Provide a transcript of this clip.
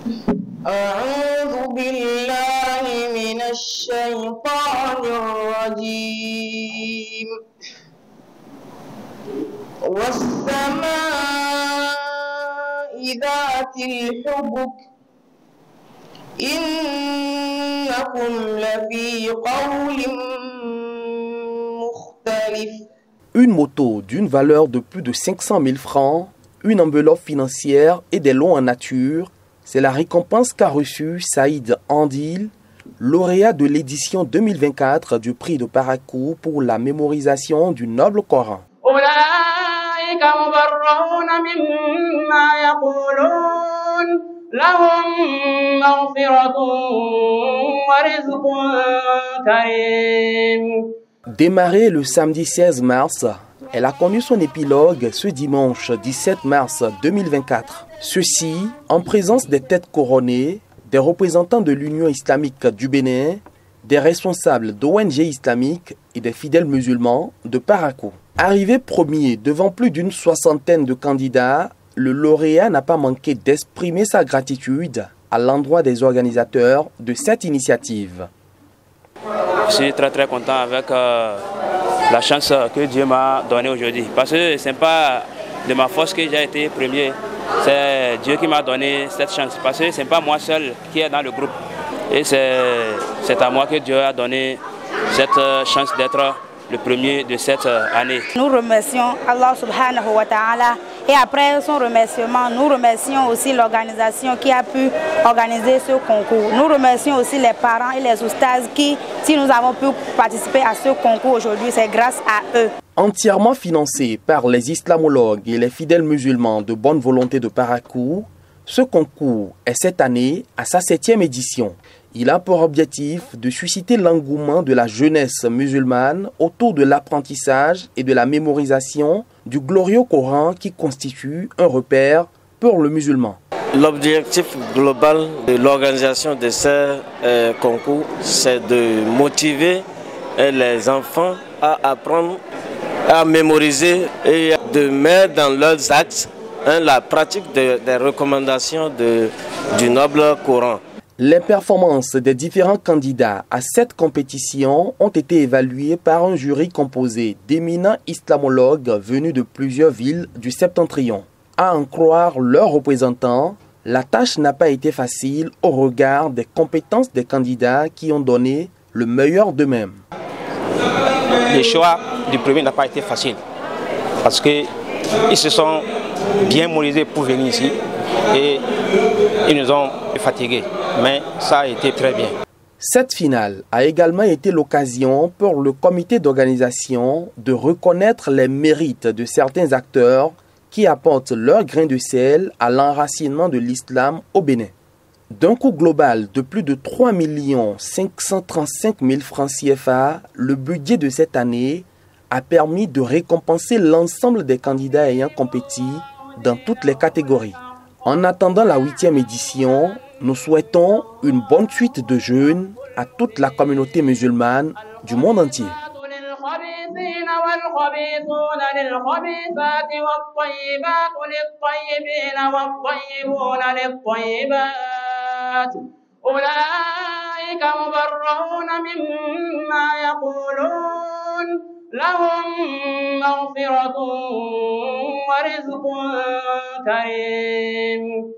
أعوذ بالله من الشيطان الرجيم والسماء ذات الحبك إنكم لفي قول مختلف. Une moto d'une valeur de plus de 500 000 francs, une enveloppe financière et des lots en nature, c'est la récompense qu'a reçue Saïd Andil, lauréat de l'édition 2024 du prix de Parakou pour la mémorisation du noble Coran. Démarrée le samedi 16 mars, elle a connu son épilogue ce dimanche 17 mars 2024. Ceci en présence des têtes couronnées, des représentants de l'Union islamique du Bénin, des responsables d'ONG islamiques et des fidèles musulmans de Parakou. Arrivé premier devant plus d'une soixantaine de candidats, le lauréat n'a pas manqué d'exprimer sa gratitude à l'endroit des organisateurs de cette initiative. Je suis très content avec la chance que Dieu m'a donnée aujourd'hui. Parce que ce n'est pas de ma force que j'ai été premier. C'est Dieu qui m'a donné cette chance. Parce que ce n'est pas moi seul qui est dans le groupe. Et c'est à moi que Dieu a donné cette chance d'être le premier de cette année. Nous remercions Allah subhanahu wa ta'ala et après son remerciement, nous remercions aussi l'organisation qui a pu organiser ce concours. Nous remercions aussi les parents et les oustas qui, si nous avons pu participer à ce concours aujourd'hui, c'est grâce à eux. Entièrement financé par les islamologues et les fidèles musulmans de bonne volonté de Parakou, ce concours est cette année à sa 7e édition. Il a pour objectif de susciter l'engouement de la jeunesse musulmane autour de l'apprentissage et de la mémorisation du glorieux Coran qui constitue un repère pour le musulman. L'objectif global de l'organisation de ce concours, c'est de motiver les enfants à apprendre, à mémoriser et de mettre dans leurs actes la pratique des recommandations du noble Coran. Les performances des différents candidats à cette compétition ont été évaluées par un jury composé d'éminents islamologues venus de plusieurs villes du Septentrion. À en croire leurs représentants, la tâche n'a pas été facile au regard des compétences des candidats qui ont donné le meilleur d'eux-mêmes. Le choix du premier n'a pas été facile parce qu'ils se sont bien mobilisés pour venir ici et ils nous ont fatigués. Mais ça a été très bien. Cette finale a également été l'occasion pour le comité d'organisation de reconnaître les mérites de certains acteurs qui apportent leur grain de sel à l'enracinement de l'islam au Bénin. D'un coût global de plus de 3 535 000 francs CFA, le budget de cette année a permis de récompenser l'ensemble des candidats ayant compéti dans toutes les catégories. En attendant la 8e édition, nous souhaitons une bonne suite de jeûnes à toute la communauté musulmane du monde entier. لهم مغفرة ورزق كريم